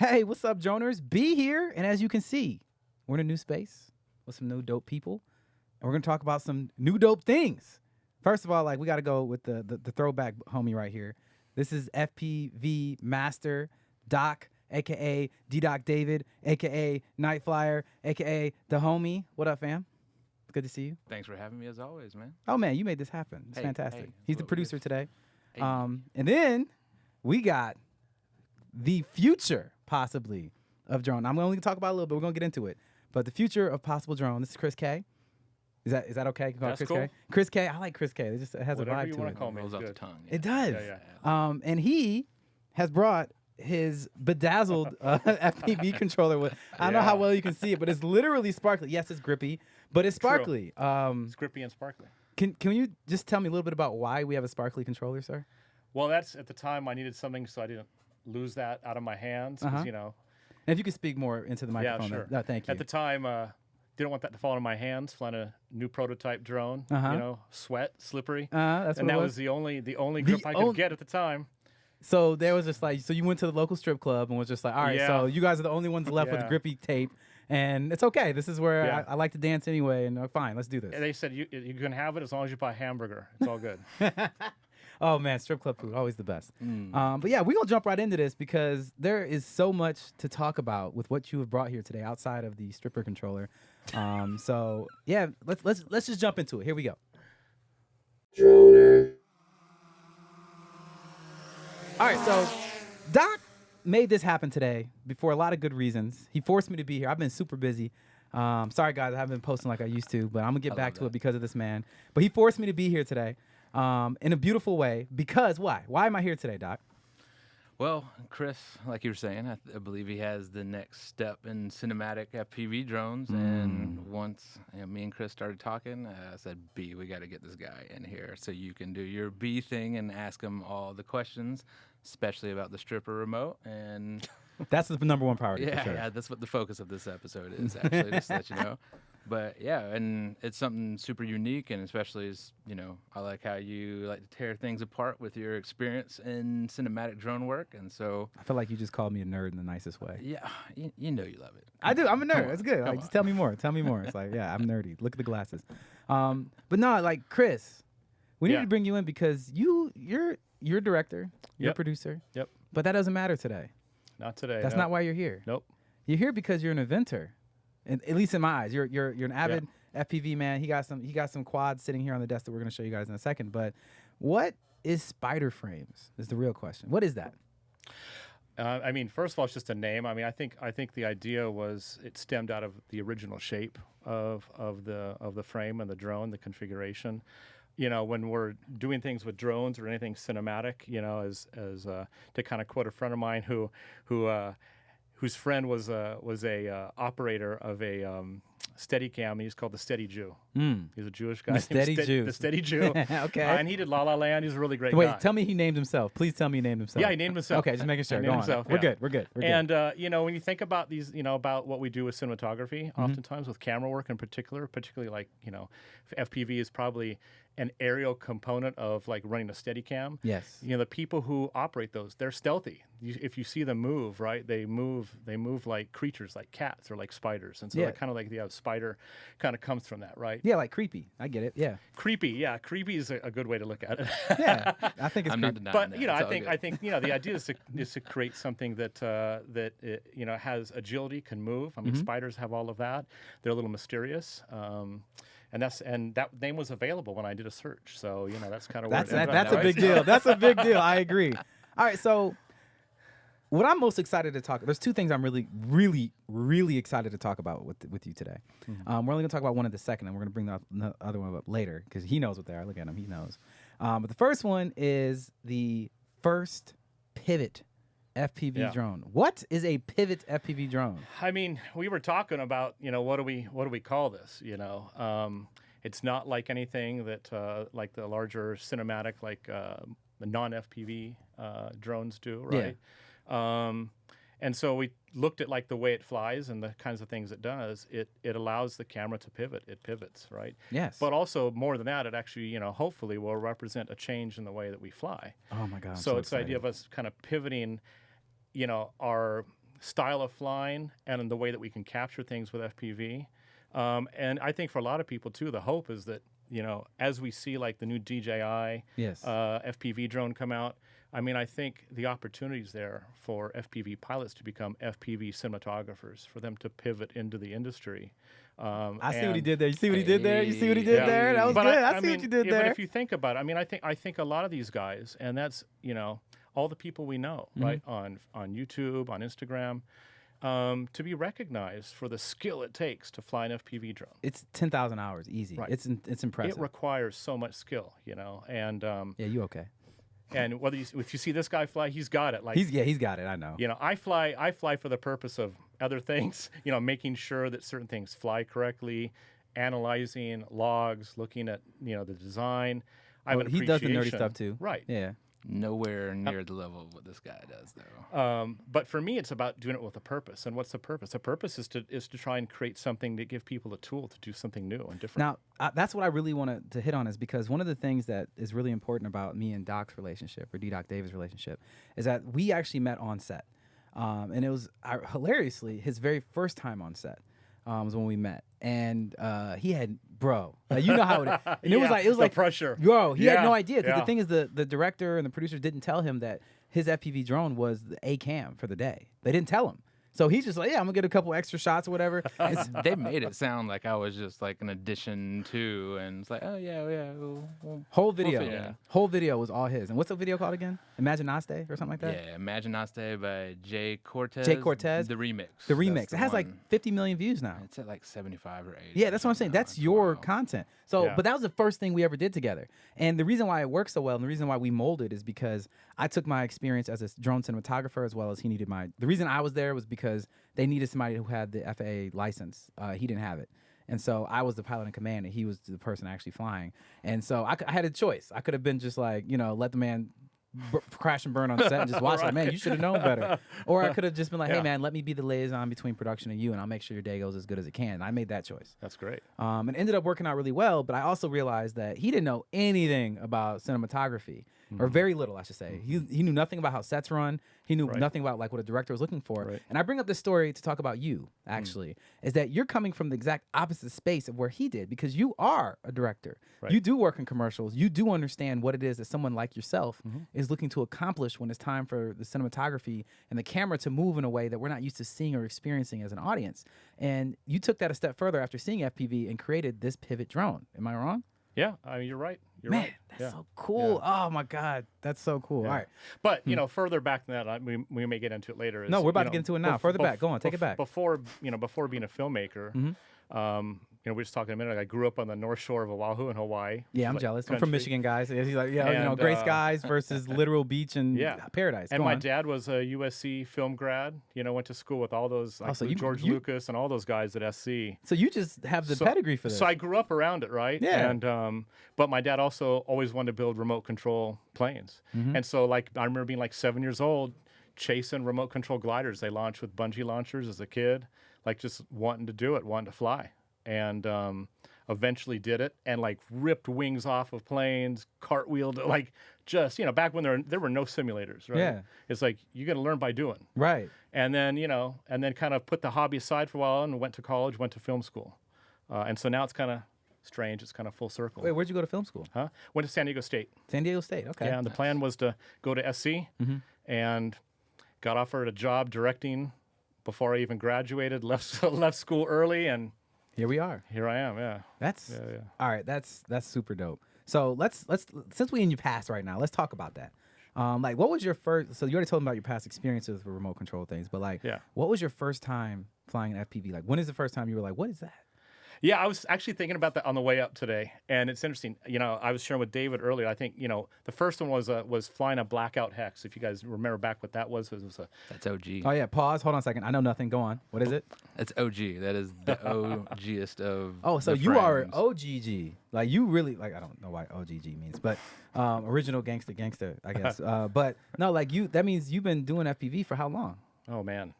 Hey, what's up, droners? B here, and as you can see, we're in a new space with some new dope people, and we're gonna talk about some new dope things. First of all, like we gotta go with the throwback homie right here. This is FPV Master Doc, aka D-Doc David, aka Night Flyer, aka the homie. What up, fam? Good to see you. Thanks for having me as always, man. Oh man, you made this happen. It's Hey, fantastic. hey, He's the well, producer it's- today. Hey. And then we got the future, possibly, of drone. I'm only gonna talk about it a little bit. We're gonna get into it. But the future of possible drone. This is Chris K. Is that okay? Can call it That's Chris cool. K. Chris K. I like Chris K. It has Whatever a vibe you to wanna it. call me. Rolls off the Good. tongue. It does. Yeah. And he has brought his bedazzled FPV controller with. I don't know how Yeah. well you can see it, but it's literally sparkly. Yes, it's grippy, but it's True. sparkly. It's grippy and sparkly. Can you just tell me a little bit about why we have a sparkly controller, sir? Well, that's at the time I needed something so I didn't lose that out of my hands. 'Cause, you know, And if you could speak more into the microphone. yeah, sure. No, thank you. At the time, didn't want that to fall into my hands. Flying a new prototype drone. Uh-huh. You know, sweat, slippery. That's and what it that was. was the only grip I could get at the time. So there was just like, so you went to the local strip club and was just like, all right, Yeah. so you guys are the only ones left with Yeah. grippy tape, and it's okay. This is where Yeah. I like to dance anyway, and fine, let's do this. And they said you can have it as long as you buy a hamburger. It's all good. Oh man, strip club food, always the best. But yeah, we're gonna jump right into this because there is so much to talk about with what you have brought here today outside of the stripper controller. So yeah, let's just jump into it. Here we go. Droner. All right, so Doc made this happen today for a lot of good reasons. He forced me to be here. I've been super busy. Sorry, guys, I haven't been posting like I used to, but I'm going to get back to it because of this man. But he forced me to be here today in a beautiful way because why? Why am I here today, Doc? Well, Chris, like you were saying, I believe he has the next step in cinematic FPV drones. And once me and Chris started talking, I said, B, we got to get this guy in here so you can do your B thing and ask him all the questions, especially about the stripper remote. And That's the number one priority for yeah, sure. yeah, that's what the focus of this episode is, actually, just to let you know. But yeah, and it's something super unique, and especially as I like how you like to tear things apart with your experience in cinematic drone work, and so I feel like you just called me a nerd in the nicest way. yeah, you know you love it. I do. I'm a nerd. on, It's good. come Like, just tell me more. Tell me more. It's like, yeah, I'm nerdy. Look at the glasses. But no, like Chris, we need Yeah. to bring you in because you're a director, you're a Yep. producer. Yep. But that doesn't matter today. Not today. That's no. not why you're here. Nope. You're here because you're an inventor, and at least in my eyes, you're an avid FPV man. He got some quads sitting here on the desk that we're gonna show you guys in a second. But what is spider frames? Is the real question. What is that? I mean, first of all, it's just a name. I mean, I think the idea was it stemmed out of the original shape of the frame and the drone, the configuration. When we're doing things with drones or anything cinematic, as to kind of quote a friend of mine whose friend was a operator of a Steadicam, and he's called the Steady Jew. He's a Jewish guy. The Steady Jew. The Steady Jew. Okay. And he did La La Land. He's a really great Wait, guy. tell me he named himself. Please tell me he named himself. Yeah, he named himself. Okay, just making sure. He Go named on. himself, We're yeah. good. We're good. And when you think about these, about what we do with cinematography, oftentimes with camera work in particularly like FPV is probably an aerial component of like running a Steadicam. Yes. The people who operate those, they're stealthy. If you see them move, right, they move like creatures, like cats or like spiders, and so Yeah. they're kind of like spider kind of comes from that, right? Yeah, like creepy. I get it. Yeah. Creepy, yeah, creepy is a good way to look at it. Yeah. I think it's I'm not creepy. denying But that. I It's all think good. the idea is to create something that has agility, can move. I mean, spiders have all of that. They're a little mysterious, and that name was available when I did a search. So that's kind of That's where it ended up, that's a right? big deal. That's a big deal. I agree. All right, so what I'm most excited to talk. There's two things I'm really, really, really excited to talk about with you today. We're only gonna talk about one in the second, and we're gonna bring the other one up later because he knows what they are. Look at him, he knows. But the first one is the first pivot FPV drone. What is a pivot FPV drone? I mean, we were talking about what do we call this? It's not like anything that like the larger cinematic like the non-FPV drones do, right? And so we looked at like the way it flies and the kinds of things it does. It allows the camera to pivot. It pivots, right? Yes. But also more than that, it actually hopefully will represent a change in the way that we fly. Oh my God. I'm So it's the excited. idea of us kind of pivoting, our style of flying and in the way that we can capture things with FPV. And I think for a lot of people too, the hope is that, you know, as we see like the new DJI Yes. FPV drone come out, I mean, I think the opportunities there for FPV pilots to become FPV cinematographers, for them to pivot into the industry. I see what he did there. You see what he did there? You see what he did there? That was But good. I see mean, what you did yeah, there. But if you think about it, I mean, I think a lot of these guys, and that's, you know, all the people we know, right, on YouTube, on Instagram, to be recognized for the skill it takes to fly an FPV drone. It's 10,000 hours, easy. Right. It's impressive. It requires so much skill, you know, and yeah, you okay? and whether if you see this guy fly, he's got it. Like He's got it. I know. you know, I fly for the purpose of other things, you know, making sure that certain things fly correctly, analyzing logs, looking at, you know, the design. I have an he does the nerdy appreciation- stuff too. Right. Yeah. Nowhere near the level of what this guy does, though. But for me, it's about doing it with a purpose. And what's the purpose? The purpose is to try and create something to give people a tool to do something new and different. Now, that's what I really wanted to hit on, is because one of the things that is really important about me and Doc's relationship, or D-Doc Davis' relationship, is that we actually met on set. And it was hilariously his very first time on set was when we met. And he had, like, you know how it, and it was the like pressure. Bro, he had no idea. Because yeah. the thing is, the director and the producers didn't tell him that his FPV drone was the A cam for the day. They didn't tell him. So he's just like, yeah, I'm gonna get a couple extra shots or whatever. They made it sound like I was just like an addition to, and it's like, oh yeah. Whole video, figure it out. whole video was all his. And what's the video called again? Imaginaste or something like that? Yeah, Imaginaste by Jay Cortez. Jay Cortez? The remix. The That's remix. the It has like one. 50 million views now. It's at like 75 or 80. Yeah, that's what I'm saying. That's your Wow. content. So, Yeah. but that was the first thing we ever did together. And the reason why it worked so well, and the reason why we molded, is because I took my experience as a drone cinematographer, as well as he needed the reason I was there was because they needed somebody who had the FAA license. He didn't have it. And so I was the pilot in command, and he was the person actually flying. And so I had a choice. I could have been just like, you know, let the man crash and burn on set and just watch it. Man, you should have known better. Or I could have just been like, hey, Yeah. man, let me be the liaison between production and you, and I'll make sure your day goes as good as it can. And I made that choice. That's great. And ended up working out really well. But I also realized that he didn't know anything about cinematography, or very little, I should say. He knew nothing about how sets run. He knew Right. nothing about like what a director was looking for. Right. And I bring up this story to talk about you, actually, is that you're coming from the exact opposite space of where he did, because you are a director. Right. You do work in commercials. You do understand what it is that someone like yourself is looking to accomplish when it's time for the cinematography and the camera to move in a way that we're not used to seeing or experiencing as an audience. And you took that a step further after seeing FPV and created this pivot drone. Am I wrong? Yeah, I mean, you're right. You're Man, right. that's Yeah. so cool. Yeah. Oh my God, that's so cool. Yeah. All right. But you know, further back than that, we may get into it later. No, we're about you to know, get into it now. Further back. Go on, take it back. Before being a filmmaker, you know, we were just talking a minute ago. I grew up on the North Shore of Oahu in Hawaii. Yeah, I'm like jealous. I'm from country. Michigan, guys. He's like, yeah, you know, And, gray skies versus literal beach and Yeah. paradise. And Go my on. dad was a USC film grad. You know, went to school with all those like so you- George you- Lucas and all those guys at SC. So you just have the pedigree for this. So I grew up around it, right? Yeah. And but my dad also always wanted to build remote control planes. Mm-hmm. And so like I remember being like 7 years old, chasing remote control gliders. They launched with bungee launchers as a kid, like just wanting to do it, wanting to fly. And eventually did it, and like ripped wings off of planes, cartwheeled, like just, you know, back when there were no simulators, right? Yeah. It's like you got to learn by doing. Right. And then, you know, kind of put the hobby aside for a while and went to college, went to film school. And so now it's kind of strange. It's kind of full circle. Wait, where'd you go to film school? Huh? Went to San Diego State. San Diego State. Okay. Yeah, and the plan was to go to SC and got offered a job directing before I even graduated, left school early, and Here we are. here I am, yeah. That's Yeah. all right. That's super dope. So let's since we in your past right now, let's talk about that. Like, what was your first? So you already told me about your past experiences with remote control things, but like, Yeah. what was your first time flying an FPV? Like, when is the first time you were like, what is that? Yeah, I was actually thinking about that on the way up today, and it's interesting. You know, I was sharing with David earlier. I think, you know, the first one was flying a blackout hex. If you guys remember back what that was, it was a That's OG. Oh yeah, pause. Hold on a second. I know nothing. Go on. What is it? That's OG. That is the OGest of. Oh, so the you are frames. OGG. Like, you really, like, I don't know why OGG means, but original gangster, I guess. But no, like, that means you've been doing FPV for how long? oh man,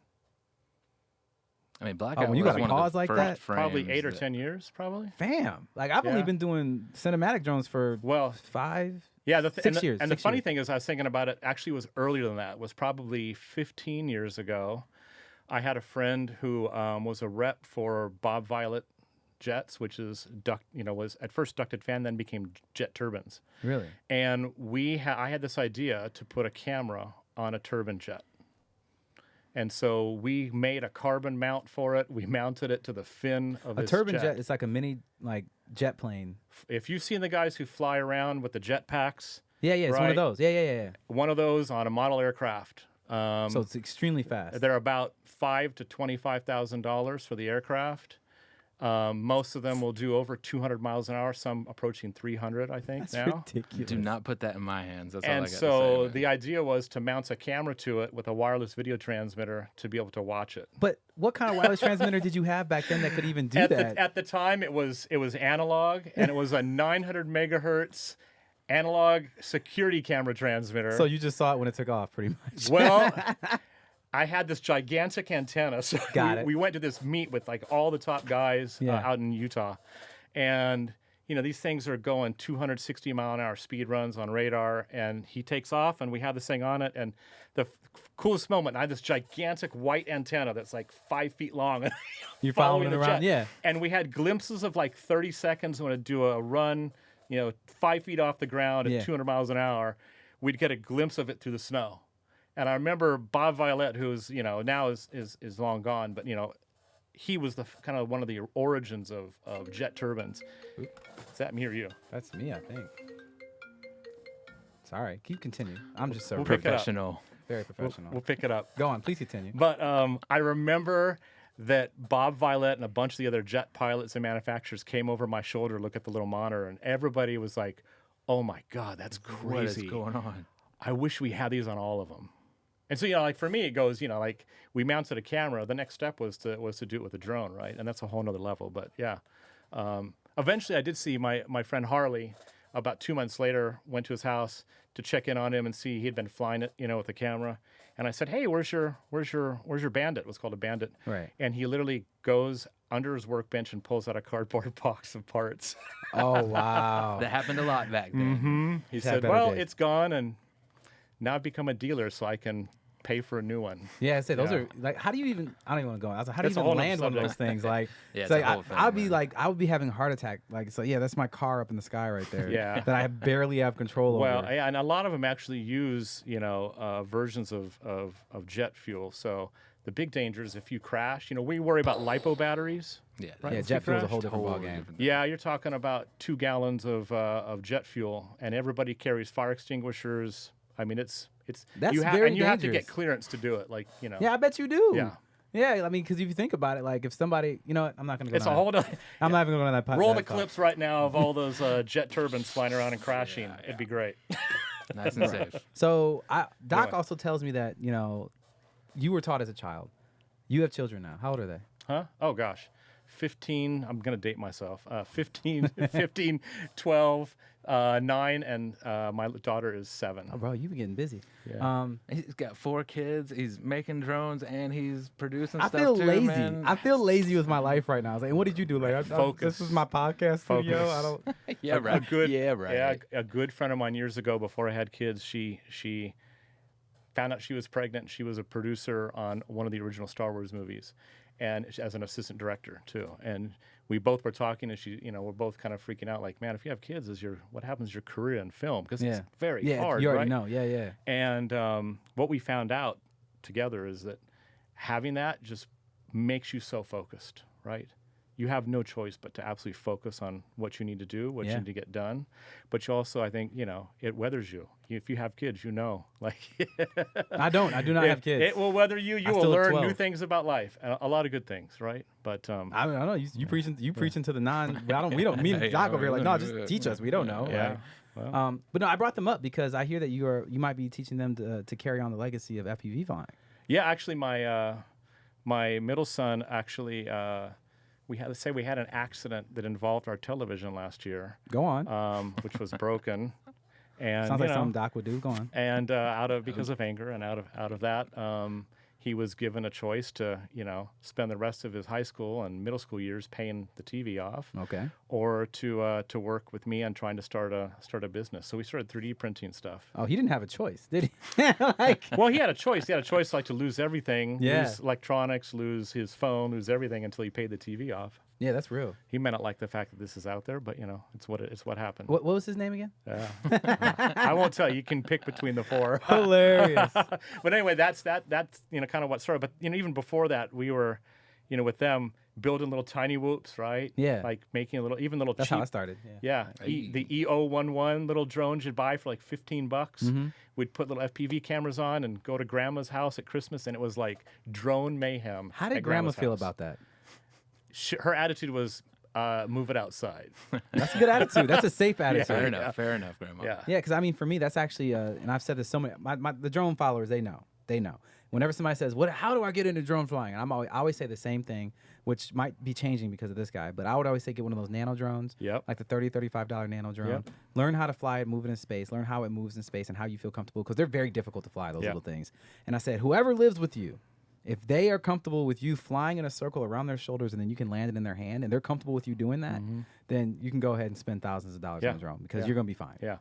I mean, blackout. when you was got a one of the pause like first that? probably frames 8 or that- 10 years, probably. Fam. Like, I've only Yeah. been doing cinematic drones for Well, 5. yeah, 6 years. And the 6 funny years. thing is, I was thinking about it. Actually, was earlier than that. It was probably 15 years ago. I had a friend who was a rep for Bob Violet jets, which is was at first ducted fan, then became jet turbines. Really? And I had this idea to put a camera on a turbine jet. And so we made a carbon mount for it. We mounted it to the fin of A this turbine jet is like a mini jet plane. If you've seen the guys who fly around with the jet packs, Yeah, it's one right? of those. Yeah. One of those on a model aircraft. So it's extremely fast. They're about $5,000 to $25,000 for the aircraft. Most of them will do over 200 miles an hour, some approaching 300, I think. That's now. ridiculous. Do not put that in my hands. That's all I And got to so say. man. the idea was to mount a camera to it with a wireless video transmitter to be able to watch it. But what kind of wireless transmitter did you have back then that could even do At that? at the time, it was analog, and it was a 900 megahertz analog security camera transmitter. So you just saw it when it took off, pretty much. Well, I had this gigantic antenna, so we went to this meet with like all the top guys out in Utah, and these things are going 260 mile an hour speed runs on radar, and he takes off, and we have this thing on it, and the coolest moment, I had this gigantic white antenna that's like 5 feet long. You're following it around, jet. And we had glimpses of like 30 seconds when I'd do a run, 5 feet off the ground at 200 miles an hour. We'd get a glimpse of it through the snow. And I remember Bob Violet, who's now is long gone, but he was the kind of one of the origins of jet turbines. Is that me or you? That's me, I think. Sorry, keep continue. I'm just so We'll pick it up. Professional. very professional. We'll pick it up. Go on, please continue. But I remember that Bob Violet and a bunch of the other jet pilots and manufacturers came over my shoulder to look at the little monitor, and everybody was like, "Oh my God, that's crazy! What is going on?" I wish we had these on all of them." And so, for me, it goes, we mounted a camera. The next step was to do it with a drone, right? And that's a whole nother level. But yeah, eventually I did see my friend Harley. About 2 months later, went to his house to check in on him and see he had been flying it, with the camera. And I said, "Hey, where's your Bandit?" It was called a Bandit. Right. And he literally goes under his workbench and pulls out a cardboard box of parts. Oh, wow. That happened a lot back then. He Had said, better "Well, days. it's gone, and now I've become a dealer, so I can pay for a new one." Yeah, I said those Yeah. are like. How do you even? I don't even want to go. I was like, how do you That's a even whole nother land one of those subject. things? Like, Yeah, it's it's a like whole thing, I'd be man. like, I would be having a heart attack. Like, so yeah, that's my car up in the sky right there. Yeah. that I barely have control Well, over. yeah, and a lot of them actually use, versions of jet fuel. So the big danger is if you crash, we worry about lipo batteries. Yeah, Right. Yeah, If jet you fuel is a crashed, whole different totally ballgame. different. Yeah, you're talking about 2 gallons of jet fuel, and everybody carries fire extinguishers. I mean, it's That's you very and you have to dangerous. get clearance to do it. Like, Yeah, I bet you do. Yeah. Yeah, I mean, because if you think about it, like if somebody, what, I'm not gonna go. it's down a whole. I'm not even going to that. Roll that the thought. clips right now of all those jet turbines flying around and crashing. It'd be great. Nice and safe. So Doc Yeah. also tells me that you were taught as a child. You have children now. How old are they? Huh? Oh, gosh. 15, I'm going to date myself. 15, 12, 9, and my daughter is 7. Oh, bro, you be getting busy. Yeah. He's got 4 kids. He's making drones and he's producing I stuff feel too, lazy. man. I feel lazy with my life right now. I was like, what did you do? Like, Focus. this is my podcast studio. Focus. I don't. yeah, right. Yeah, right. a good friend of mine years ago, before I had kids, she found out she was pregnant. She was a producer on one of the original Star Wars movies, and as an assistant director too. And we both were talking, and we're both kind of freaking out, like, man, if you have kids, what happens to your career in film? Because it's very hard, you already right? know. Yeah. And what we found out together is that having that just makes you so focused, right? You have no choice but to absolutely focus on what you need to do, what you need to get done. But you also, I think, it weathers you. If you have kids, like. I don't. I do not have kids. It will weather you. You will still look learn 12. new things about life, a lot of good things, right? But I don't know. You preaching. You preaching to the non. I don't. We don't. Me and Doc over here like, no, just teach us. We don't know. yeah. Like, but no, I brought them up because I hear that you might be teaching them to carry on the legacy of FPV flying. Yeah, actually, my middle son actually. We had an accident that involved our television last year, Go on. which was broken, and Sounds like something Doc would do. Go on. and because of anger and out of that, he was given a choice to, spend the rest of his high school and middle school years paying the TV off, Okay. or to work with me on trying to start a business. So we started 3D printing stuff. Oh, he didn't have a choice, did he? Like, Well, he had a choice. He had a choice like to lose everything, Yeah. lose electronics, lose his phone, lose everything until he paid the TV off. yeah, that's real. He may not like the fact that this is out there, but it's what happened. What was his name again? I won't tell you. You can pick between the four. Hilarious. But anyway, that's kind of what started. But even before that, we were, with them building little tiny whoops, right? Yeah. Like making little That's cheap. how I started. Yeah, the EO11 little drones you'd buy for like $15. Mm-hmm. We'd put little FPV cameras on and go to Grandma's house at Christmas, and it was like drone mayhem. How did at Grandma Grandma's feel house. about that? Her attitude was, move it outside. That's a good attitude. That's a safe attitude. Fair enough. Fair enough, Grandma. Yeah. Yeah, because I mean, for me, that's actually, and I've said this so many. The drone followers, they know. Whenever somebody says, how do I get into drone flying? And I always say the same thing, which might be changing because of this guy. But I would always say get one of those nano drones, Yep. like the $30, $35 nano drone. Yep. Learn how to fly it, move it in space. Learn how it moves in space and how you feel comfortable, because they're very difficult to fly, those Yeah. little things. And I said, whoever lives with you, if they are comfortable with you flying in a circle around their shoulders and then you can land it in their hand, and they're comfortable with you doing that, then you can go ahead and spend thousands of dollars Yeah. on a drone, because Yeah. you're going to be fine. Yeah.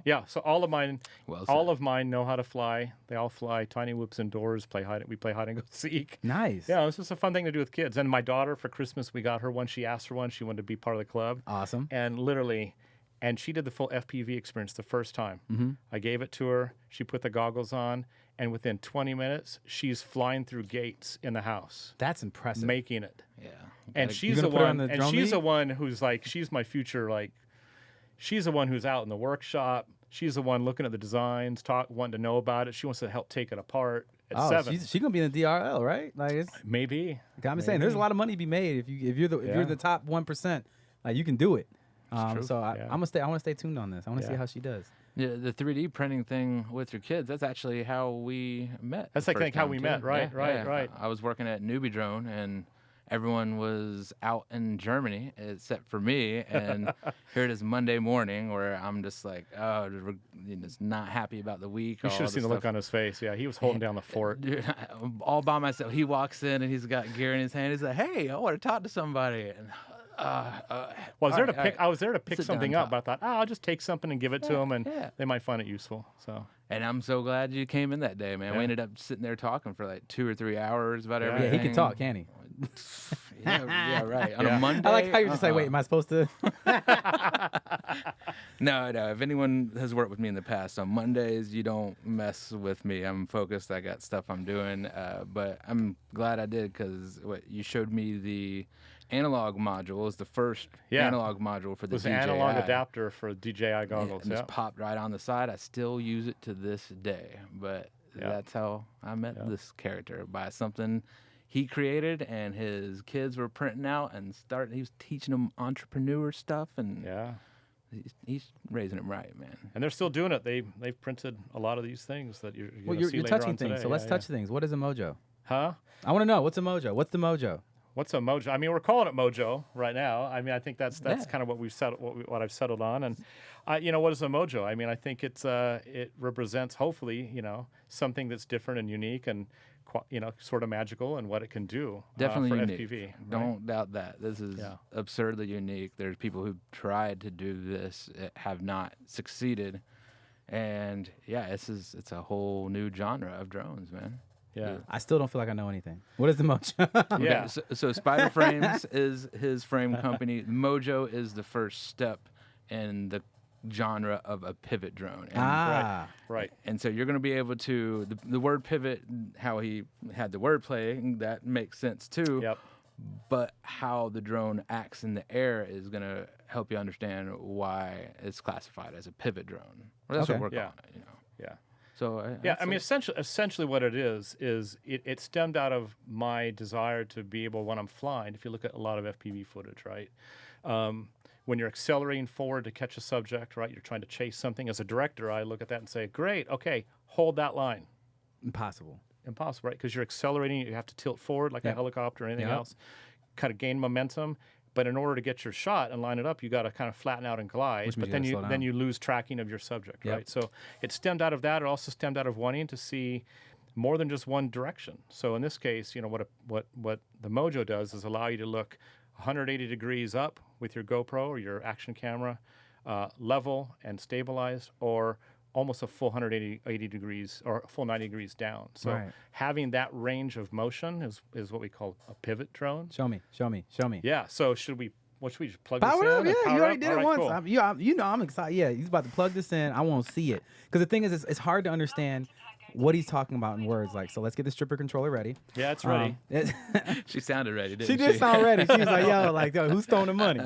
Yeah. So all of mine, Well all said. of mine know how to fly. They all fly tiny whoops indoors. We play hide and go seek. Nice. Yeah, it's just a fun thing to do with kids. And my daughter, for Christmas, we got her one. She asked for one. She wanted to be part of the club. Awesome. And literally, she did the full FPV experience the first time. Mm-hmm. I gave it to her. She put the goggles on, and within 20 minutes, she's flying through gates in the house, That's impressive. making it. Yeah. And she's the gonna put her on one. the And drone she's league? the one who's like, she's my future. Like, she's the one who's out in the workshop. She's the one looking at the designs, wanting to know about it. She wants to help take it apart at Oh, 7. she's gonna be in the DRL, right? Like, it's, Maybe. I'm saying there's a lot of money to be made if you're Yeah. the top 1%. Like, you can do it. So Yeah. I want to stay tuned on this. I want to see Yeah. how she does. Yeah, the 3D printing thing with your kids, that's actually how we met. That's the like first how time, we too. met, right, Yeah, right. I was working at Newbie Drone, and everyone was out in Germany except for me. And here it is Monday morning where I'm just like, just not happy about the week. You should have seen the look on his face. Yeah, he was holding down the fort. Dude, all by myself. He walks in and he's got gear in his hand. He's like, "Hey, I want to talk to somebody." And Well, I was there to pick Sit down something and up, but I thought, I'll just take something and give it to them, and yeah. they might find it useful. So And I'm so glad you came in that day, man. Yeah. We ended up sitting there talking for like 2 or 3 hours about Yeah. everything. Yeah, he can talk, can't he? yeah, right. On Yeah. a Monday. I like how you're just like, wait, am I supposed to? No. If anyone has worked with me in the past, on Mondays, you don't mess with me. I'm focused. I got stuff I'm doing. But I'm glad I did, because you showed me the analog module. It was the first analog module for it the was DJI. an analog adapter for DJI And goggles. it just popped right on the side. I still use it to this day. But Yeah. that's how I met this character, by something he created, and his kids were printing out and he was teaching them entrepreneur stuff, and Yeah. he's raising them right, man. And they're still doing it. They've printed a lot of these things that you're Well, gonna you're see later touching on things, today. so let's Yeah, touch things. What is a Mojo? Huh? I want to know. What's a Mojo? What's the Mojo? What's a Mojo? I mean, we're calling it Mojo right now. I mean, I think that's Yeah. kind of what we've settled, what I've settled on. And what is a Mojo? I mean, I think it represents, hopefully, something that's different and unique and sort of magical, and what it can do. Definitely for unique. FPV. Right? Don't doubt that. This is Yeah. absurdly unique. There's people who've tried to do this, have not succeeded, and it's a whole new genre of drones, man. Yeah. I still don't feel like I know anything. What is the Mojo? Yeah. Okay, so SPYDR Frames is his frame company. Mojo is the first step in the genre of a pivot drone. And, Right. and so you're going to be able to, the word pivot, how he had the word play, that makes sense too. Yep. But how the drone acts in the air is going to help you understand why it's classified as a pivot drone. Well, that's Okay. what we're Yeah. calling it, Yeah. So Yeah, that's I mean, a- essentially what it is it stemmed out of my desire to be able, when I'm flying, if you look at a lot of FPV footage, right? When you're accelerating forward to catch a subject, right? You're trying to chase something. As a director, I look at that and say, great, okay, hold that line. Impossible. Impossible, right? Because you're accelerating, you have to tilt forward like a helicopter or anything else, kind of gain momentum. But in order to get your shot and line it up, you got to kind of flatten out and glide. Which means But you gotta slow then down. you lose tracking of your subject, Yep. right? So it stemmed out of that. It also stemmed out of wanting to see more than just one direction. So in this case, you know, what the Mojo does is allow you to look 180 degrees up with your GoPro or your action camera, level and stabilized, or almost a full 180 degrees or a full 90 degrees down. So Right. having that range of motion is what we call a pivot drone. Show me. Yeah. So should we just plug Power this up, in? yeah. and You power already up? did All it right, once. cool. You know, I'm excited. Yeah, he's about to plug this in. I won't see it because the thing is, it's hard to understand what he's talking about in words. Like, so let's get the stripper controller ready. Yeah, it's ready. She sounded ready, didn't She she? did sound ready. She was like, "Yo, like, yo, who's throwing the money?"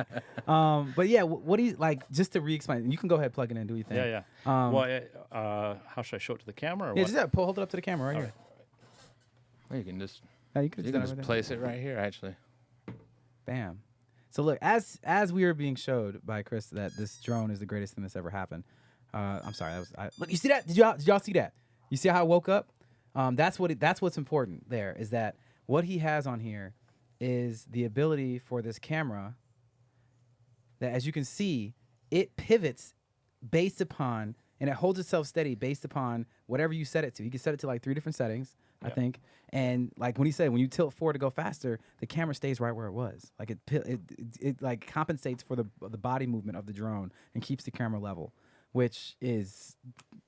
But yeah, what do you like? Just to re-explain, you can go ahead, plug it in, do your thing. Yeah. How should I show it to the camera? Or Yeah, what? just hold it up to the camera right here. Well, you can just Yeah, you can you just, can just place it right here, actually. Bam. So look, as we are being showed by Chris that this drone is the greatest thing that's ever happened. I'm sorry, look. You see that? Did y'all see that? You see how I woke up? That's what's important. There is that what he has on here is the ability for this camera that, as you can see, it pivots based upon, and it holds itself steady based upon whatever you set it to. You can set it to like 3 different settings, I think. And like when he said, when you tilt forward to go faster, the camera stays right where it was. Like it like compensates for the body movement of the drone and keeps the camera level, which is,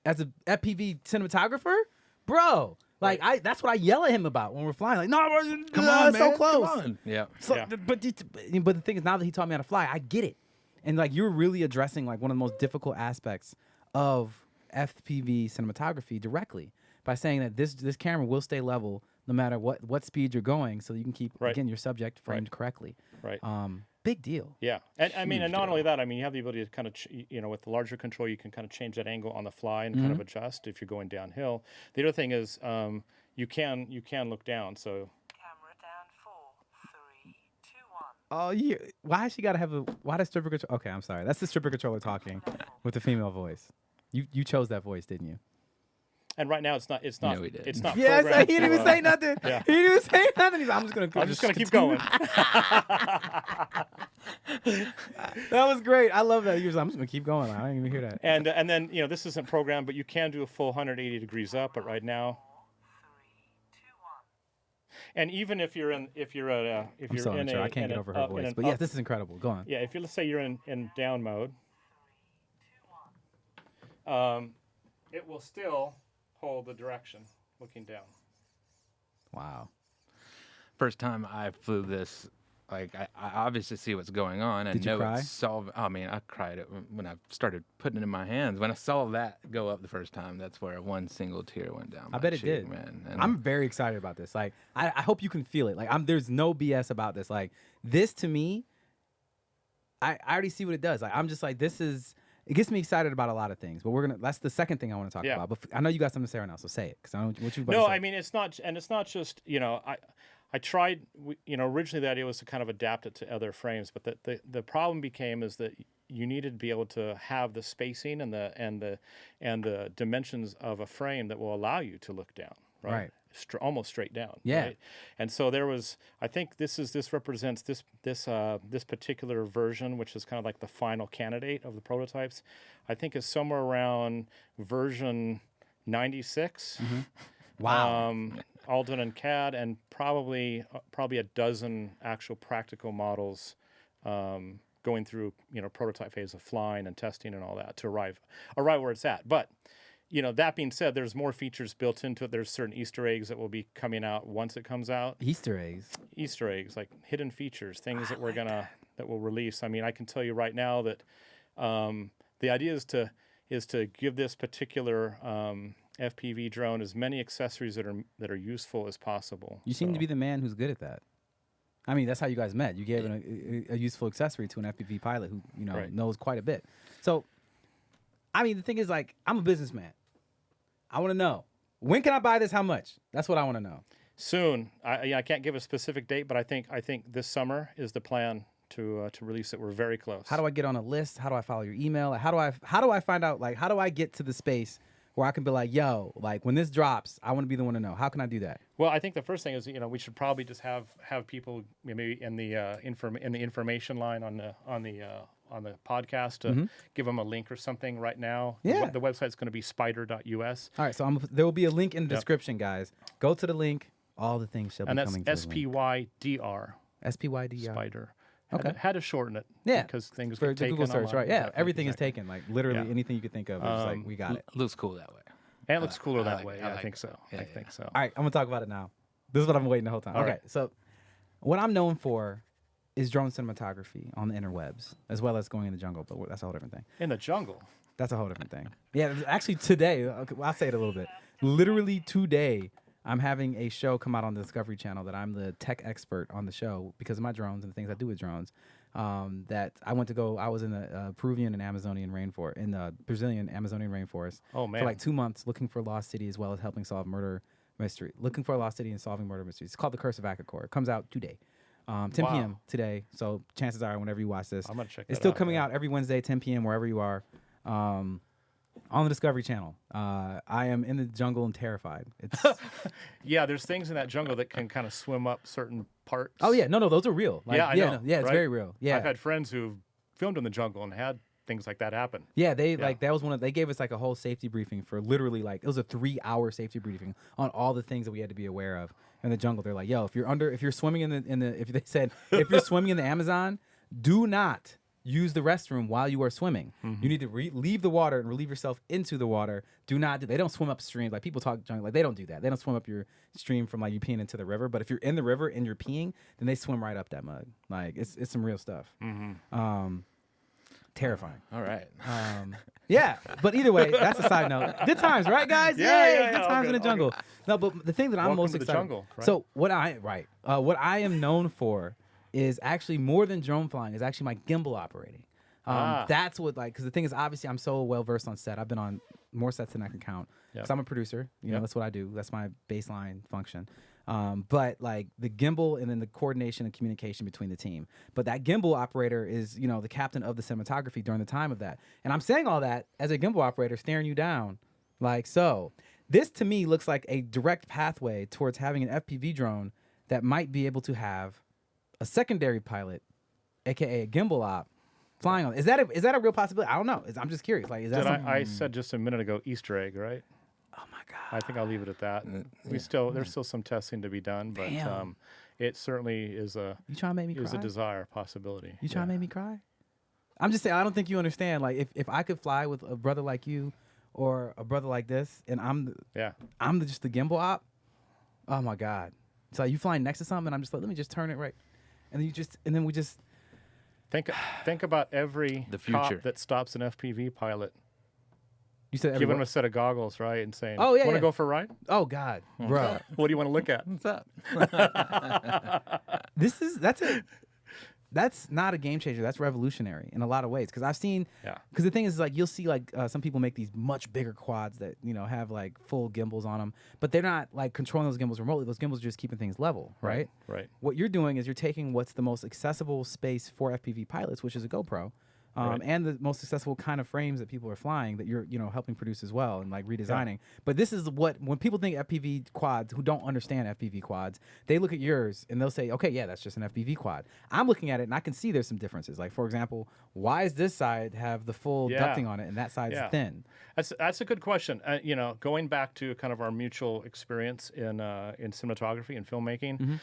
as a FPV cinematographer, bro. Like that's what I yell at him about when we're flying. Like, no, bro, Come on, man. so close. Come on. Yeah. So, Yeah. but the thing is, now that he taught me how to fly, I get it. And like, you're really addressing like one of the most difficult aspects of FPV cinematography directly by saying that this camera will stay level no matter what speed you're going, so you can keep again your subject framed correctly. Right. Big deal. Yeah, and I mean, and not deal. only that, I mean, you have the ability to kind of, with the larger control, you can kind of change that angle on the fly and kind of adjust if you're going downhill. The other thing is, you can look down. So Camera down 4, 3, 2, 1. Oh, yeah. Why does stripper control? Okay, I'm sorry. That's the stripper controller talking with the female voice. You chose that voice, didn't you? and right now it's not No, he didn't. it's not. Yes, programmed he didn't to, even say nothing. yeah. He didn't even say nothing. He's like, I'm just gonna keep going. That was great. I love that. He was like, I'm just gonna keep going. I didn't even hear that. And then this isn't programmed, but you can do a full 180 degrees up. But right now, 3, 2, 1. and even if you're in I'm so unsure. I can't get over her voice. But yes, this is incredible. Go on. yeah, if you let's say you're in down mode, 3, 2, 1. It will still hold the direction looking down. Wow. First time I flew this, like I obviously see what's going on. I Did you know cry? it's solved. I mean, I cried when I started putting it in my hands. When I saw that go up the first time, that's where one single tear went down. I my bet it cheek, did. man. And I'm very excited about this. Like, I hope you can feel it. Like, there's no BS about this. Like, this to me, I already see what it does. Like, I'm just like, it gets me excited about a lot of things. But that's the second thing I want to talk about. But I know you got something to say right now, so say it. Because I don't what you about to No, say. I mean it's not just I tried originally the idea was to kind of adapt it to other frames, but the problem became is that you needed to be able to have the spacing and the dimensions of a frame that will allow you to look down, right? Almost straight down. Yeah. Right? And so I think this represents this particular version, which is kind of like the final candidate of the prototypes. I think is somewhere around version 96. Wow. All done in CAD, and probably a dozen actual practical models going through prototype phase of flying and testing and all that to arrive where it's at. But that being said, there's more features built into it. There's certain Easter eggs that will be coming out once it comes out. Easter eggs. Like hidden features, things that that we'll release. I mean, I can tell you right now that the idea is to give this particular FPV drone as many accessories that are useful as possible. You seem to be the man who's good at that. I mean, that's how you guys met. You gave a useful accessory to an FPV pilot who knows quite a bit. So, I mean, the thing is, like, I'm a businessman. I want to know, when can I buy this? How much? That's what I want to know. Soon. I can't give a specific date, but I think this summer is the plan to release it. We're very close. How do I get on a list? How do I follow your email? Like, how do I find out? Like, how do I get to the space where I can be like, yo, like when this drops, I want to be the one to know. How can I do that? Well, I think the first thing is we should probably just have people maybe in the information line on podcast to give them a link or something right now. Yeah. The website's going to be SPYDR.us. All right, so there will be a link in the description, guys. Go to the link. All the things shall be coming. And that's SPYDR. SPYDR. SPYDR. Okay. Had to shorten it. Yeah. Because things For get the taken Google search, online. right? Yeah, Exactly, everything exactly. is taken. Like literally Yeah. anything you could think of. It's just like we got it. Looks cool that way. And it looks cooler that like way. it. I I like think it. so. Yeah, I yeah. think so. All right, I'm gonna talk about it now. This is what I'm waiting the whole time. All Okay, right. so what I'm known for is drone cinematography on the interwebs, as well as going in the jungle. But that's a whole different thing. In the jungle. That's a whole different thing. Yeah, actually today, okay, well, I'll say it a little bit. Literally today, I'm having a show come out on the Discovery Channel that I'm the tech expert on the show because of my drones and the things I do with drones. That I was in the Peruvian and Amazonian rainforest, in the Brazilian Amazonian rainforest Oh, man. for like 2 months looking for lost city as well as helping solve murder mystery. Looking for a lost city and solving murder mysteries. It's called The Curse of Akakor. It comes out today. 10 Wow. p.m. today. So chances are whenever you watch this, I'm going to check that it's still out, coming yeah. out every Wednesday, 10 p.m. wherever you are. On the Discovery Channel. I am in the jungle and terrified. It's Yeah, there's things in that jungle that can kind of swim up certain parts. oh yeah, no, those are real. Like, Yeah, I know, it's right? very real. Yeah, I've had friends who've filmed in the jungle and had things like that happen. yeah. They like that was they gave us like a whole safety briefing for literally like it was a 3-hour safety briefing on all the things that we had to be aware of in the jungle. They're like, yo, if you're swimming if you're swimming in the Amazon, do not use the restroom while you are swimming. You need to leave the water and relieve yourself into the water. They don't swim upstream. Like people talk junk, like they don't do that. They don't swim up your stream from like you peeing into the river. But if you're in the river and you're peeing, then they swim right up that mud. Like it's some real stuff. Terrifying. All right. Yeah, but either way, that's a side note. Good times, right, guys? Yeah, good all times in good, the all jungle. No, but the thing that I'm Welcome most to the excited. jungle, right? So what I am known for is actually more than drone flying. Is actually my gimbal operating. That's what because the thing is obviously I'm so well versed on set. I've been on more sets than I can count. Yep. 'Cause I'm a producer. You know Yep. that's what I do. That's my baseline function. But like the gimbal and then the coordination and communication between the team. But that gimbal operator is, the captain of the cinematography during the time of that. And I'm saying all that as a gimbal operator staring you down like so. This to me looks like a direct pathway towards having an FPV drone that might be able to have a secondary pilot, aka a gimbal op, flying on. Is that a real possibility? I don't know. I'm just curious. Like, is that something? I said just a minute ago Easter egg, right? Oh my god. I think I'll leave it at that. There's still some testing to be done, but Damn. it certainly is a You trying to make me cry? a desire possibility. You trying to make me cry? I'm just saying. I don't think you understand. Like, if I could fly with a brother like you, or a brother like this, and I'm just the gimbal op. Oh my god. So you flying next to something, and I'm just like, let me just turn it right, and then we just. Think about every The cop future. that stops an FPV pilot, You said giving him everyone. a set of goggles, right, and saying, Oh, yeah, want to yeah. go for a ride? Oh god, bro. What do you want to look at?" What's up? That's not a game changer. That's revolutionary in a lot of ways. Because I've seen, Yeah. because the thing is, like, you'll see like some people make these much bigger quads that have like full gimbals on them, but they're not like controlling those gimbals remotely. Those gimbals are just keeping things level, right? Right. What you're doing is you're taking what's the most accessible space for FPV pilots, which is a GoPro. And the most successful kind of frames that people are flying that you're helping produce as well and like redesigning. But this is when people think FPV quads who don't understand FPV quads, they look at yours and they'll say, okay, yeah, that's just an FPV quad. I'm looking at it and I can see there's some differences. Like, for example, why does this side have the full ducting on it and that side's thin? That's a good question. Going back to kind of our mutual experience in cinematography and filmmaking,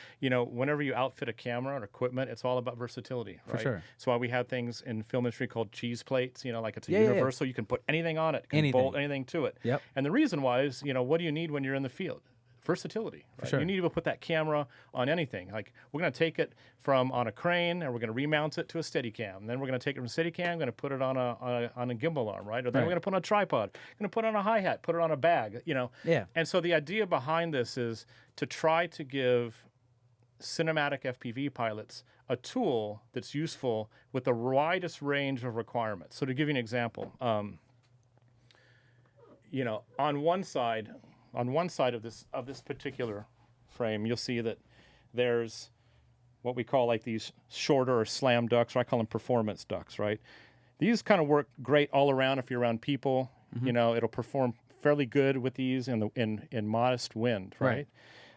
whenever you outfit a camera or equipment, it's all about versatility, right? For sure. That's why we have things in film industry called cheese plates. Like it's a Yeah, yeah, yeah. universal. You can put anything on it, can Anything. bolt anything to it. Yep. And the reason why is, what do you need when you're in the field? Versatility. Right? sure. You need to put that camera on anything. Like we're going to take it from on a crane, and we're going to remount it to a Steadicam. And then we're going to take it from Steadicam, going to put it on a gimbal arm, right? Or then we're going to put it on a tripod, going to put it on a hi hat, put it on a bag. Yeah. And so the idea behind this is to try to give cinematic FPV pilots a tool that's useful with the widest range of requirements. So to give you an example, on one side of this particular frame, you'll see that there's what we call like these shorter or slam ducks, or I call them performance ducks, right? These kind of work great all around if you're around people. It'll perform fairly good with these in modest wind, right?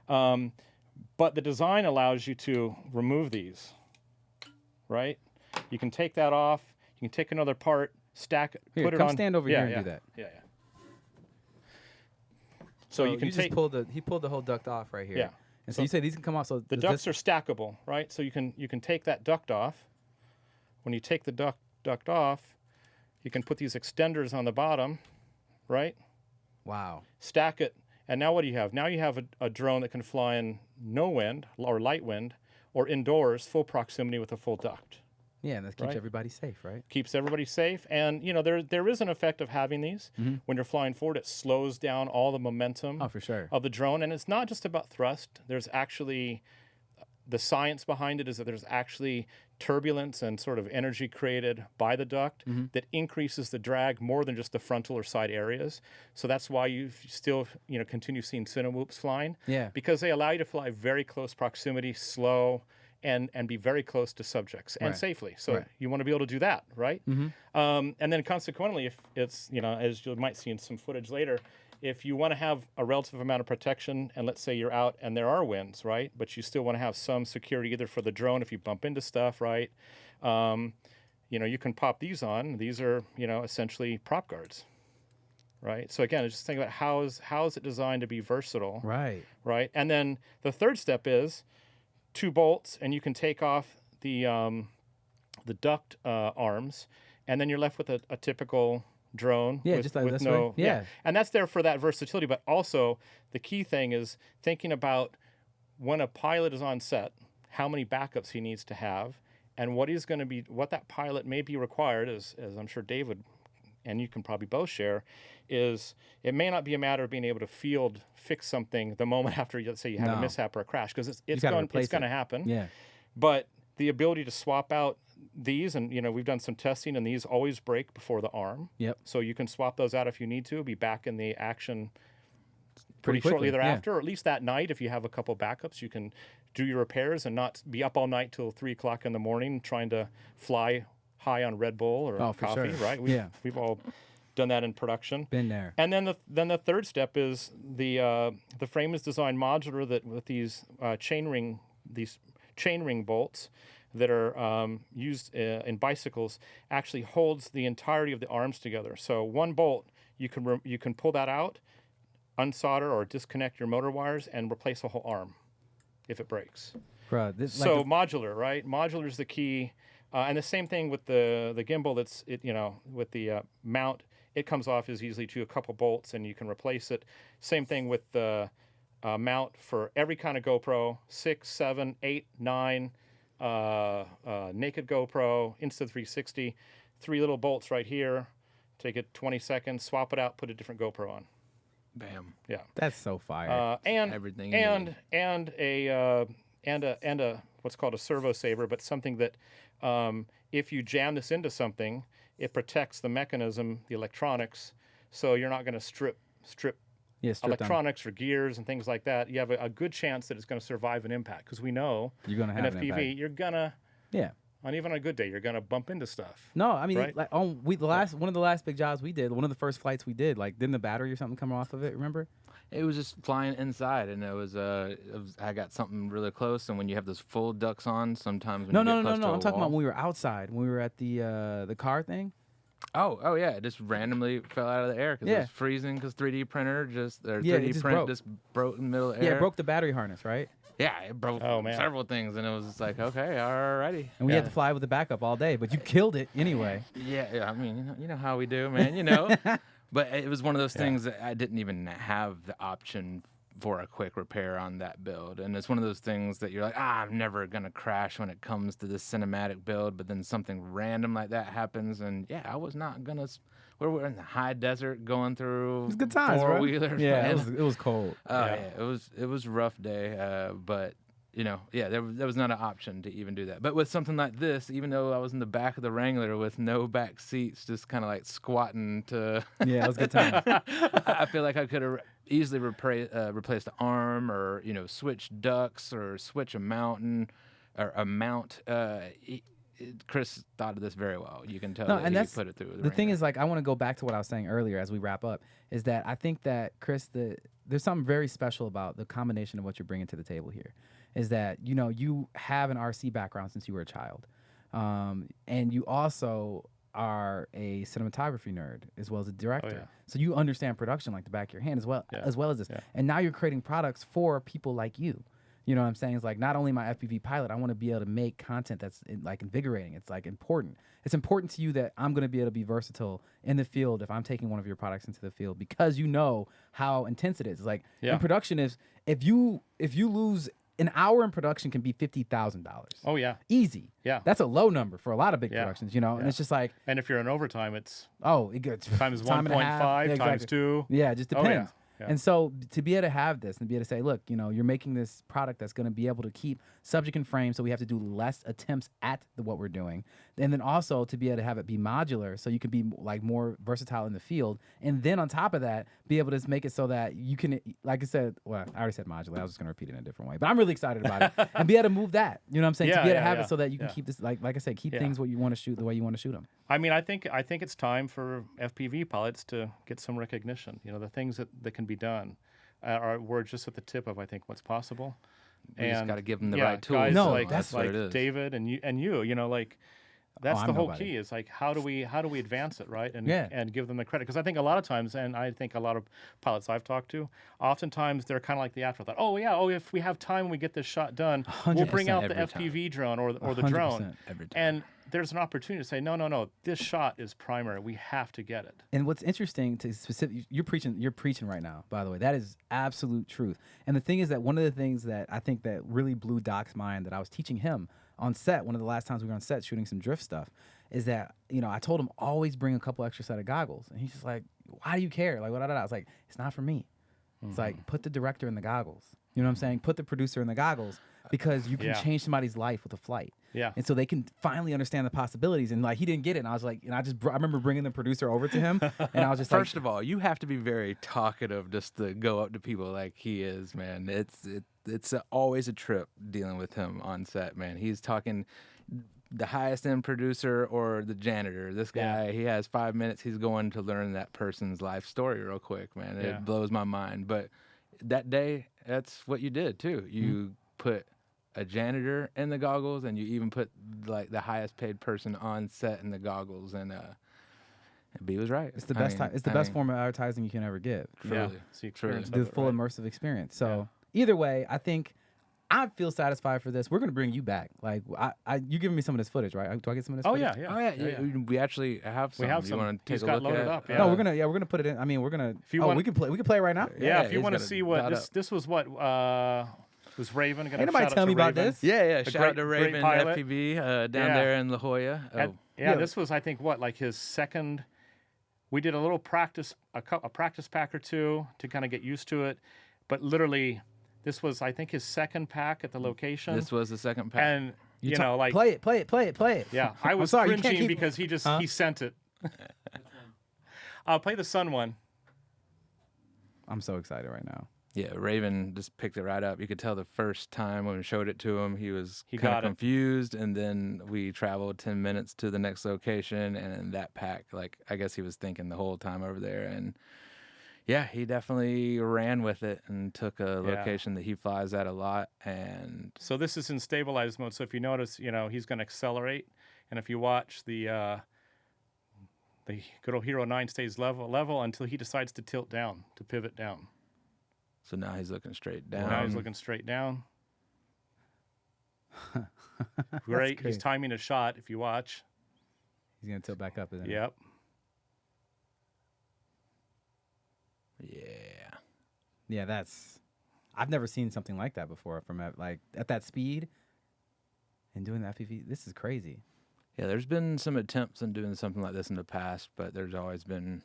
But the design allows you to remove these, right? You can take that off. You You can take another part, stack it, Here, put it come on. stand over yeah, here yeah, and do that. Yeah, yeah. So you can just take pulled he pulled the whole duct off right here. Yeah. And so you say these can come off. So the ducts are stackable, right? So you can take that duct off. When you take the duct off, you can put these extenders on the bottom, right? Wow. Stack it, and now what do you have? Now you have a drone that can fly in no wind or light wind, or indoors, full proximity with a full duct. Yeah, and that keeps Right. everybody safe, right? Keeps everybody safe, and you know there is an effect of having these. When you're flying forward, it slows down all the momentum Oh, for sure. of the drone, and it's not just about thrust. There's actually the science behind it is that there's actually turbulence and sort of energy created by the duct that increases the drag more than just the frontal or side areas. So that's why you still continue seeing Cinewhoops flying. Yeah. Because they allow you to fly very close proximity, slow, and be very close to subjects and Right. safely. So Right. you want to be able to do that, right? And then consequently, if it's as you might see in some footage later, if you want to have a relative amount of protection, and let's say you're out and there are winds, right? But you still want to have some security either for the drone if you bump into stuff, right? You can pop these on. These are, essentially prop guards, right? So again, just think about how is it designed to be versatile, Right. right? And then the third step is 2 bolts, and you can take off the duct arms, and then you're left with a typical drone Yeah, with, just like with this no way. Yeah. and that's there for that versatility. But also the key thing is thinking about when a pilot is on set, how many backups he needs to have, and what that pilot may be required, as I'm sure David and you can probably both share, is it may not be a matter of being able to fix something the moment after, let's say, you have a No. mishap or a crash, because it's gotta going replace to it. happen. Yeah. But the ability to swap out these, and we've done some testing, and these always break before the arm. Yep. So you can swap those out if you need to, be back in the action Pretty pretty shortly quickly, yeah. thereafter, or at least that night. If you have a couple backups, you can do your repairs and not be up all night till 3 o'clock in the morning trying to fly high on Red Bull or Oh, for coffee, sure. right? Yeah. We've all done that in production. Been there. And then the third step is the frame is designed modular, that with these chain ring bolts that are used in bicycles actually holds the entirety of the arms together. So one bolt, you can pull that out, unsolder or disconnect your motor wires, and replace a whole arm if it breaks. Bruh, this So modular, right? Modular is the key, and the same thing with the gimbal. With the mount, it comes off as easily to a couple bolts, and you can replace it. Same thing with the mount for every kind of GoPro: 6, 7, 8, 9, naked GoPro, Insta360. 3 little bolts right here. Take it 20 seconds, swap it out, put a different GoPro on. Bam. Yeah. that's so fire. And Everything you and a what's called a servo saver, but something that if you jam this into something, it protects the mechanism, the electronics, so you're not going to strip yeah, stripped down. electronics or gears and things like that. You have a good chance that it's going to survive an impact, because we know You're gonna in have an FPV impact. you're gonna, Yeah. on even on a good day, you're gonna bump into stuff. No, I mean, Right? like one of the last big jobs we did, one of the first flights we did, like, didn't the battery or something come off of it? Remember? It was just flying inside, and I got something really close. And when you have those full ducks on, sometimes when No, you no, get no, close no. to I'm a talking about wall- when we were outside, when we were at the car thing. Oh yeah, it just randomly fell out of the air because Yeah. it was freezing. Because 3D printer Yeah, it 3D just print broke. just broke in the middle of the Yeah, air. it broke the battery harness, right? Yeah, it broke Oh, man. several things, and it was just like, okay, alrighty. And we had to fly with the backup all day, but you killed it anyway. Yeah, I mean, you know how we do, man. But it was one of those things that I didn't even have the option for a quick repair on that build. And it's one of those things that you're like, I'm never going to crash when it comes to this cinematic build. But then something random like that happens. And yeah, I was not going to. We're in the high desert going through It was good times, bro. four-wheelers. Yeah, man. it was cold. Yeah, it was a rough day, but there was not an option to even do that. But with something like this, even though I was in the back of the Wrangler with no back seats, just kind of like squatting to, Yeah, it was a good time. I feel like I could have easily replaced the arm, or switch ducks, or switch a mount. Chris thought of this very well. You can tell No, that and he that's put it through the thing ringer. is, like, I want to go back to what I was saying earlier as we wrap up, is that I think that, Chris, there's something very special about the combination of what you're bringing to the table here, is that, you have an RC background since you were a child. And you also are a cinematography nerd as well as a director. yeah. So you understand production like the back of your hand as well as this. Yeah. And now you're creating products for people like you. You know what I'm saying? It's like not only my FPV pilot, I want to be able to make content that's like invigorating. It's like important. It's important to you that I'm going to be able to be versatile in the field if I'm taking one of your products into the field because you know how intense it is. It's like in production is if you lose an hour in production can be $50,000. Oh yeah. Easy. Yeah. That's a low number for a lot of big Yeah. productions, you know? And it's just like, And if you're in overtime, it's it gets times time and a half. 1.5 Yeah, times exactly. 2. Yeah, it just Oh, depends. yeah. Yeah. And so to be able to have this and be able to say, look, you know, you're making this product that's going to be able to keep subject in frame, so we have to do less attempts at what we're doing. And then also to be able to have it be modular, so you can be like more versatile in the field. And then on top of that, be able to make it so that you can, like I said, well, I already said modular. I was just going to repeat it in a different way, but I'm really excited about it and be able to move that. You know what I'm saying? To be able to have it so that you can keep this, like I said, keep things what you want to shoot the way you want to shoot them. I mean, I think it's time for FPV pilots to get some recognition. You know, the things that can be done we're just at the tip of, I think, what's possible. We just got to give them the yeah, right tools. Guys No, like, that's what like it is. David and you know, like that's I'm the whole nobody. key is like how do we advance it, right? And Yeah. and give them the credit, because I think a lot of times, and I think a lot of pilots I've talked to, oftentimes they're kind of like the afterthought. Oh yeah, if we have time, we get this shot done, we'll bring 100% out the every time. FPV drone or the 100% drone. every time. And there's an opportunity to say no, this shot is primary. We have to get it. And what's interesting to specific, you're preaching right now, by the way. That is absolute truth. And the thing is that one of the things that I think that really blew Doc's mind that I was teaching him on set, one of the last times we were on set shooting some drift stuff, is that, you know, I told him always bring a couple extra set of goggles. And he's just like, why do you care? Like, what? I was like, it's not for me. It's like, put the director in the goggles. You know what I'm saying? Put the producer in the goggles because you can Yeah. change somebody's life with a flight. Yeah. And so they can finally understand the possibilities. And like, he didn't get it. And I was like, and I remember bringing the producer over to him and I was just First of all, you have to be very talkative just to go up to people like he is, man. It's always a trip dealing with him on set, man. He's talking the highest end producer or the janitor. This guy, he has 5 minutes. He's going to learn that person's life story real quick, man. Yeah. It blows my mind. But that day, that's what you did too. You put a janitor in the goggles, and you even put like the highest paid person on set in the goggles. And B was right. it's the best time. It's the best form of advertising you can ever get. Truly. It's the experience The of it, full right? immersive experience. So either way, I think I feel satisfied for this. We're gonna bring you back. Like you giving me some of this footage, right? Do I get some of this? Oh footage? yeah, Oh yeah, we actually have some. We have You some. want to He's take a got look loaded at? up, yeah. No, we're gonna put it in. I mean, we're gonna. If you oh, want- we can play right now. Yeah, Yeah, if you he's want to got it see what dialed this was, what was Raven? Ain't nobody tell me about this. Yeah. A Shout out to great Raven pilot. FPV down Yeah. there in La Jolla. Oh, Yeah, this was, I think, like his second. We did a little practice, a practice pack or two to kind of get used to it, but literally, this was, I think, his second pack at the location. this was the second pack. And you know, like play it. yeah, I was sorry, you can't cringing keep- because he sent it. I'll play the Sun one. I'm so excited right now. Yeah, Raven just picked it right up. You could tell the first time when we showed it to him, he was He kind got of it. confused. And then we traveled 10 minutes to the next location. And in that pack, like, I guess he was thinking the whole time over there. And yeah, he definitely ran with it and took a location that he flies at a lot. And So this is in stabilized mode. So if you notice, you know, he's going to accelerate, and if you watch the good old Hero 9 stays level until he decides to tilt down, to pivot down. so now he's looking straight down. Now he's looking straight down. Great. He's great. timing a shot. If you watch. He's gonna tilt back up, isn't he? Yep. Yeah. Yeah, I've never seen something like that before from at that speed and doing the FPV. This is crazy. Yeah, there's been some attempts in doing something like this in the past, but there's always been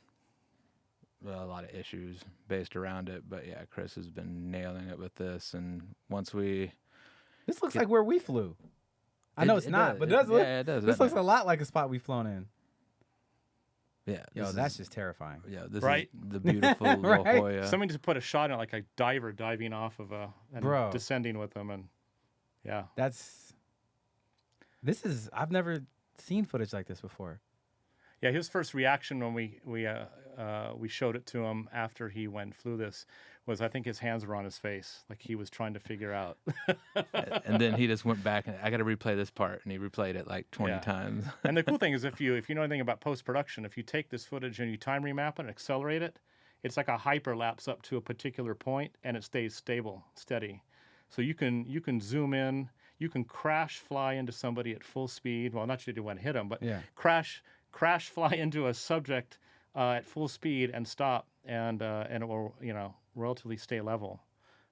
a lot of issues based around it. But yeah, Chris has been nailing it with this. And once we... This looks like where we flew. I know it's it not, does. but does it? Yeah, it does. This doesn't looks it? a lot like a spot we've flown in. Yeah. Yo, this that's is- just terrifying. Yeah, this Right? is the beautiful La Right? Jolla. Somebody just put a shot in it, like a diver diving off of and Bro. descending with him, and yeah. I've never seen footage like this before. Yeah, his first reaction when we showed it to him after he went and flew this was, I think his hands were on his face, like he was trying to figure out. And then he just went back and I got to replay this part, and he replayed it like 20 times. And the cool thing is, if you know anything about post production, if you take this footage and you time remap it and accelerate it, it's like a hyperlapse up to a particular point, and it stays stable, steady. So you can zoom in, you can crash fly into somebody at full speed. Well, not that you want to hit them, but crash fly into a subject at full speed and stop, and it will relatively stay level.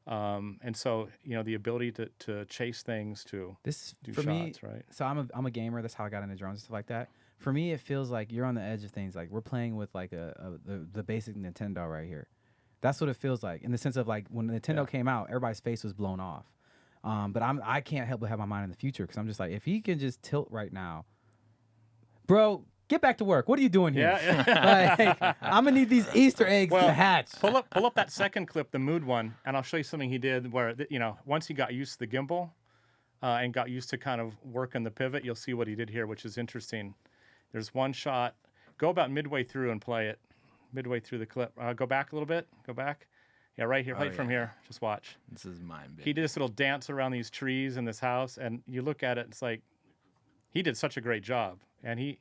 And so the ability to chase things, to do for shots, me, right? So I'm a gamer. That's how I got into drones and stuff like that. For me, it feels like you're on the edge of things. Like we're playing with like the basic Nintendo right here. That's what it feels like, in the sense of like when Nintendo came out, everybody's face was blown off. But I can't help but have my mind in the future, because I'm just like, if he can just tilt right now, bro, get back to work. What are you doing here? Like, I'm gonna need these Easter eggs to hatch. Pull up that second clip, the mood one, and I'll show you something he did where once he got used to the gimbal and got used to kind of working the pivot, you'll see what he did here, which is interesting. There's one shot. Go about midway through and play it. Midway through the clip. Go back a little bit. Go back. Yeah, right here, from here. Just watch. This is mind-bending. He did this little dance around these trees in this house, and you look at it, it's like he did such a great job. And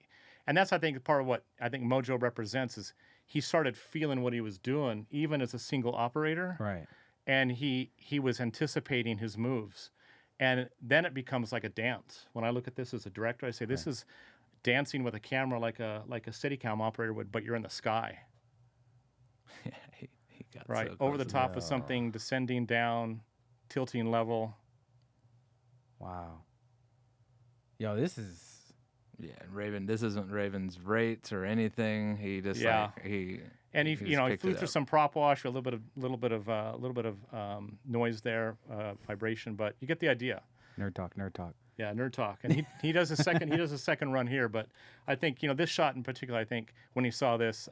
that's, I think, part of what I think Mojo represents, is he started feeling what he was doing, even as a single operator. Right. And he was anticipating his moves. And then it becomes like a dance. When I look at this as a director, I say, this is dancing with a camera like a Steadicam operator would, but you're in the sky. he got right, so over the close. top of something, descending down, tilting level. Wow. Yo, this is. Yeah, and Raven. This isn't Raven's rates or anything. He just he he flew through some prop wash, a little bit of noise there, vibration, but you get the idea. Nerd talk. Yeah, nerd talk, and he does a second run here. But I think this shot in particular, I think when he saw this,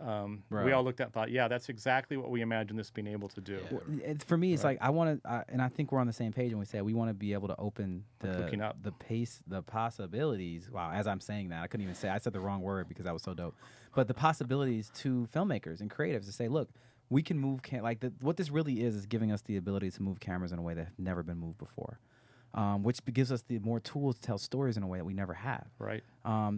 we all looked at and thought, yeah, that's exactly what we imagined this being able to do. Yeah. Well, for me, it's like I want to, and I think we're on the same page when we say we want to be able to open the pace, the possibilities. Wow, as I'm saying that, I couldn't even say. I said the wrong word because that was so dope. But the possibilities to filmmakers and creatives to say, look, we can move. What this really is giving us the ability to move cameras in a way that have never been moved before. Which gives us the more tools to tell stories in a way that we never have. Right.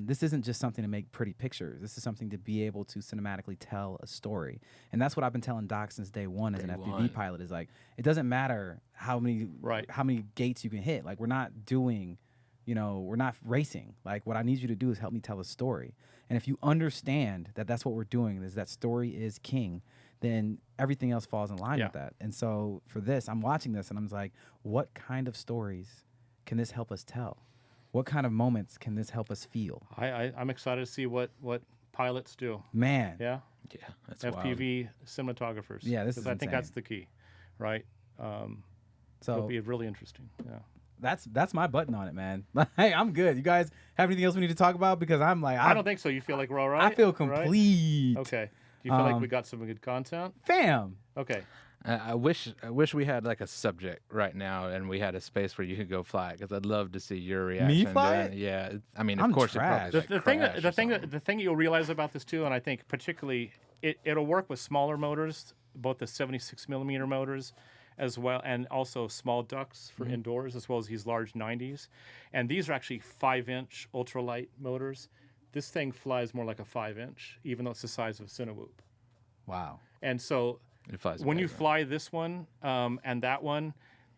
This isn't just something to make pretty pictures. This is something to be able to cinematically tell a story. And that's what I've been telling Doc since day one as an FPV pilot, is like, it doesn't matter how many gates you can hit. Like, we're not doing, we're not racing. Like, what I need you to do is help me tell a story. And if you understand that that's what we're doing, is that story is king, then everything else falls in line with that. And so for this, I'm watching this and I'm like, what kind of stories can this help us tell? What kind of moments can this help us feel? I'm excited to see what pilots do. Man. Yeah? Yeah, that's FPV cinematographers. Yeah, this is I think that's the key, right? So it'll be really interesting. Yeah. That's my button on it, man. Hey, I'm good. You guys have anything else we need to talk about? Because I'm like, I don't think so. You feel like we're all right? I feel complete. Right? Okay. Do you feel like we got some good content? Fam. Okay. I wish we had like a subject right now and we had a space where you could go fly, because I'd love to see your reaction. Me fly? Yeah. I mean, I'm of course, trash. The thing that you'll realize about this too, and I think particularly it'll work with smaller motors, both the 76mm motors, as well, and also small ducts for indoors, as well as these large 90s. And these are actually 5-inch ultralight motors. This thing flies more like a 5-inch, even though it's the size of a Cinewhoop. Wow. And so it flies when away, you fly this one and that one,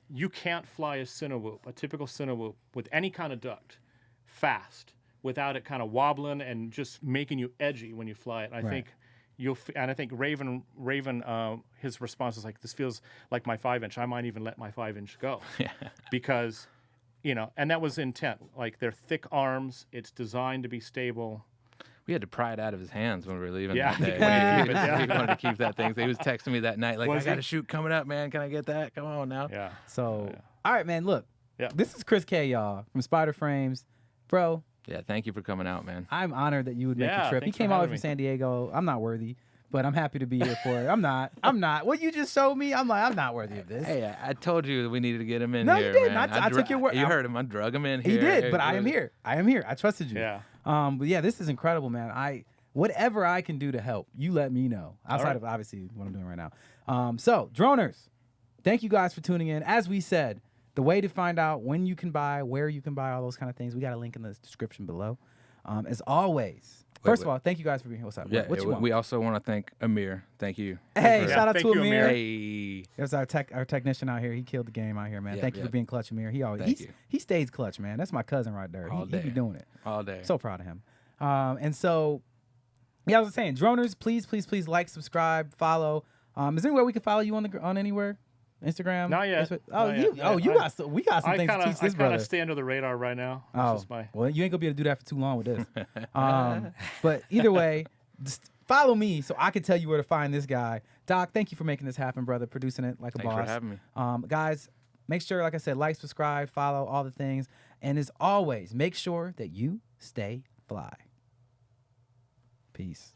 you can't fly a Cinewhoop, a typical Cinewhoop, with any kind of duct, fast, without it kind of wobbling and just making you edgy when you fly it. And I think Raven, his response is like, this feels like my 5-inch. I might even let my 5-inch go. Because, and that was intent. Like, they're thick arms. It's designed to be stable. We had to pry it out of his hands when we were leaving Yeah. that day. He wanted to keep that thing. So he was texting me that night, like, Was I got he? a shoot coming up, man. Can I get that? Come on now. Yeah. So, all right, man, look. Yeah. This is Chris K, y'all, from SPYDR Frames. Bro, Yeah, thank you for coming out, man. I'm honored that you would make the Yeah, trip. He thanks for came all the way having from me. San Diego. I'm not worthy, but I'm happy to be here for it. I'm not. What you just showed me, I'm like, I'm not worthy of this. Hey, I told you that we needed to get him in No, here. you didn't. Man. I took your word. You heard him. I drug him in here. He did, but I am here. I trusted you. Yeah. But yeah, this is incredible, man. whatever I can do to help, you let me know. Outside right. of obviously what I'm doing right now. So DRONRS, thank you guys for tuning in. As we said, the way to find out when you can buy, where you can buy, all those kind of things, we got a link in the description below. As always, first of all, thank you guys for being here. What's up? Yeah, what you want? we also want to thank Amir. Thank you. Hey, Yeah, shout out thank to you, Amir. Amir. Hey. There's our technician out here. He killed the game out here, man. Yep, Thank you for yep. being clutch, Amir. Thank you. He stays clutch, man. That's my cousin right there. All He day. be doing it. All day. So proud of him. And so, yeah, I was saying, DRONRS, please like, subscribe, follow. Is there anywhere we can follow you on anywhere? Instagram? Not yet. Facebook? Not yet. You I- got some. We got some things to teach this I brother. kind of stay under the radar right now. Oh, This is my well, you ain't gonna be able to do that for too long with this. But either way, just follow me so I can tell you where to find this guy. Doc, thank you for making this happen, brother. Producing it like a Thanks boss. for having me. Guys, make sure, like I said, like, subscribe, follow, all the things. And as always, make sure that you stay fly. Peace.